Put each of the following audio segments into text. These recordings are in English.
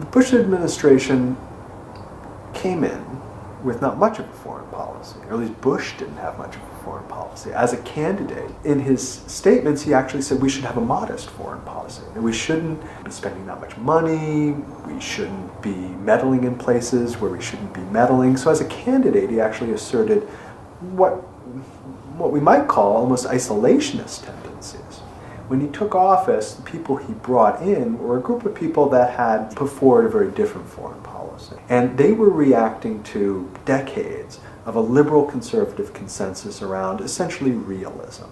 the Bush administration came in with not much of a foreign policy, or at least Bush didn't have much of a foreign policy. As a candidate, in his statements, he actually said we should have a modest foreign policy, and we shouldn't be spending that much money, we shouldn't be meddling in places where we shouldn't be meddling. So as a candidate, he actually asserted what we might call almost isolationist tendencies. When he took office, the people he brought in were a group of people that had put forward a very different foreign policy. And they were reacting to decades of a liberal conservative consensus around essentially realism.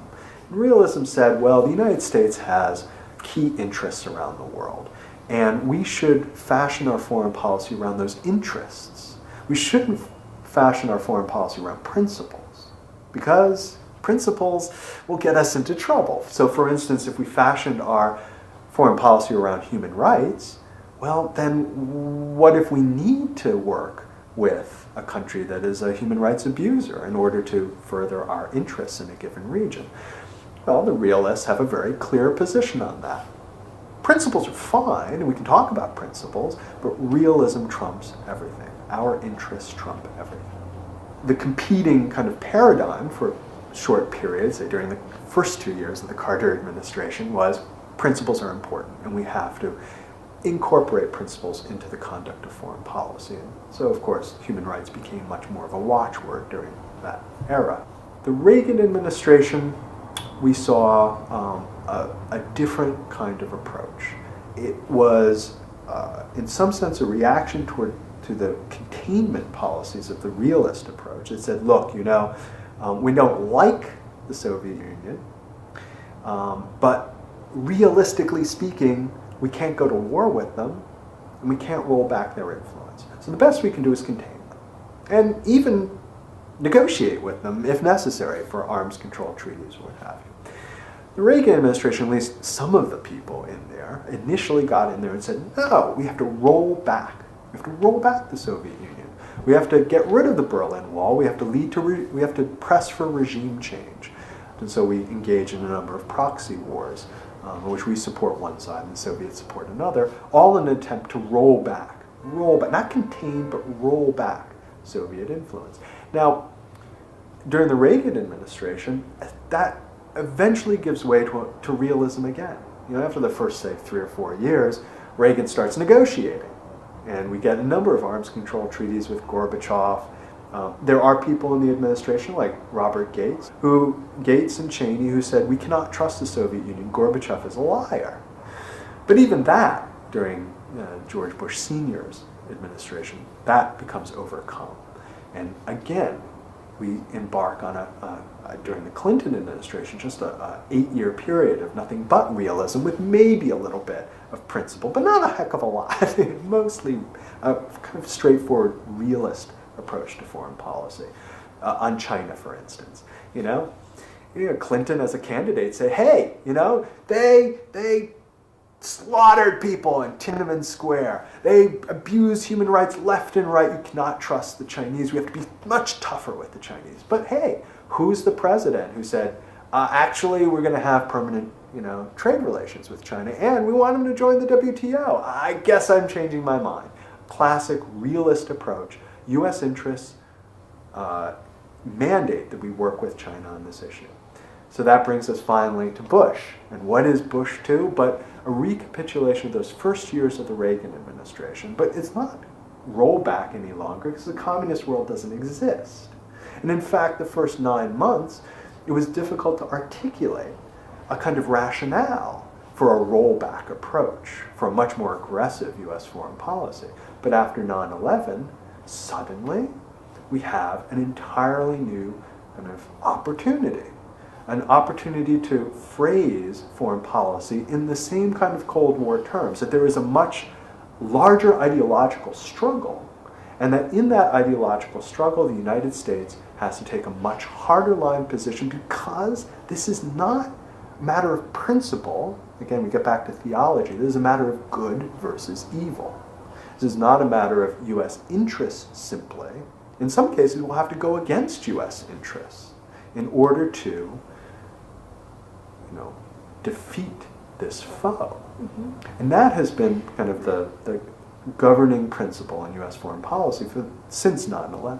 Realism said, well, the United States has key interests around the world, and we should fashion our foreign policy around those interests. We shouldn't fashion our foreign policy around principles, because principles will get us into trouble. So for instance, if we fashioned our foreign policy around human rights, well, then what if we need to work with a country that is a human rights abuser in order to further our interests in a given region? Well, the realists have a very clear position on that. Principles are fine, and we can talk about principles, but realism trumps everything. Our interests trump everything. The competing kind of paradigm for short periods, say during the first 2 years of the Carter administration, was principles are important, and we have to incorporate principles into the conduct of foreign policy. And so, of course, human rights became much more of a watchword during that era. The Reagan administration, we saw a different kind of approach. It was, in some sense, a reaction to the containment policies of the realist approach. It said, look, we don't like the Soviet Union, but realistically speaking, we can't go to war with them, and we can't roll back their influence. So the best we can do is contain them, and even negotiate with them if necessary for arms control treaties or what have you. The Reagan administration, at least some of the people in there, initially got in there and said, no, we have to roll back. We have to roll back the Soviet Union. We have to get rid of the Berlin Wall. We have to we have to press for regime change. And so we engage in a number of proxy wars, in which we support one side and the Soviets support another, all in an attempt to roll back, not contain, but roll back Soviet influence. Now, during the Reagan administration, that eventually gives way to realism again. After the first, say, 3 or 4 years, Reagan starts negotiating. And we get a number of arms control treaties with Gorbachev. There are people in the administration, like Robert Gates and Cheney, who said, we cannot trust the Soviet Union. Gorbachev is a liar. But even that, during George Bush Sr.'s administration, that becomes overcome. And again, we embark on during the Clinton administration, just a 8-year period of nothing but realism, with maybe a little bit of principle, but not a heck of a lot. Mostly a kind of straightforward realist approach to foreign policy. On China, for instance, Clinton as a candidate say, hey, they slaughtered people in Tiananmen Square. They abuse human rights left and right. You cannot trust the Chinese. We have to be much tougher with the Chinese. But hey, who's the president who said, actually, we're going to have permanent trade relations with China, and we want them to join the WTO. I guess I'm changing my mind. Classic realist approach. U.S. interests mandate that we work with China on this issue. So that brings us finally to Bush. And what is Bush 2? But a recapitulation of those first years of the Reagan administration. But it's not rollback any longer, because the communist world doesn't exist. And in fact, the first 9 months, it was difficult to articulate a kind of rationale for a rollback approach, for a much more aggressive U.S. foreign policy. But after 9/11, suddenly we have an entirely new kind of opportunity. An opportunity to phrase foreign policy in the same kind of Cold War terms, that there is a much larger ideological struggle, and that in that ideological struggle, the United States has to take a much harder line position, because this is not a matter of principle. Again, we get back to theology. This is a matter of good versus evil. This is not a matter of U.S. interests simply. In some cases, we'll have to go against U.S. interests in order to defeat this foe. Mm-hmm. And that has been kind of the governing principle in U.S. foreign policy since 9/11.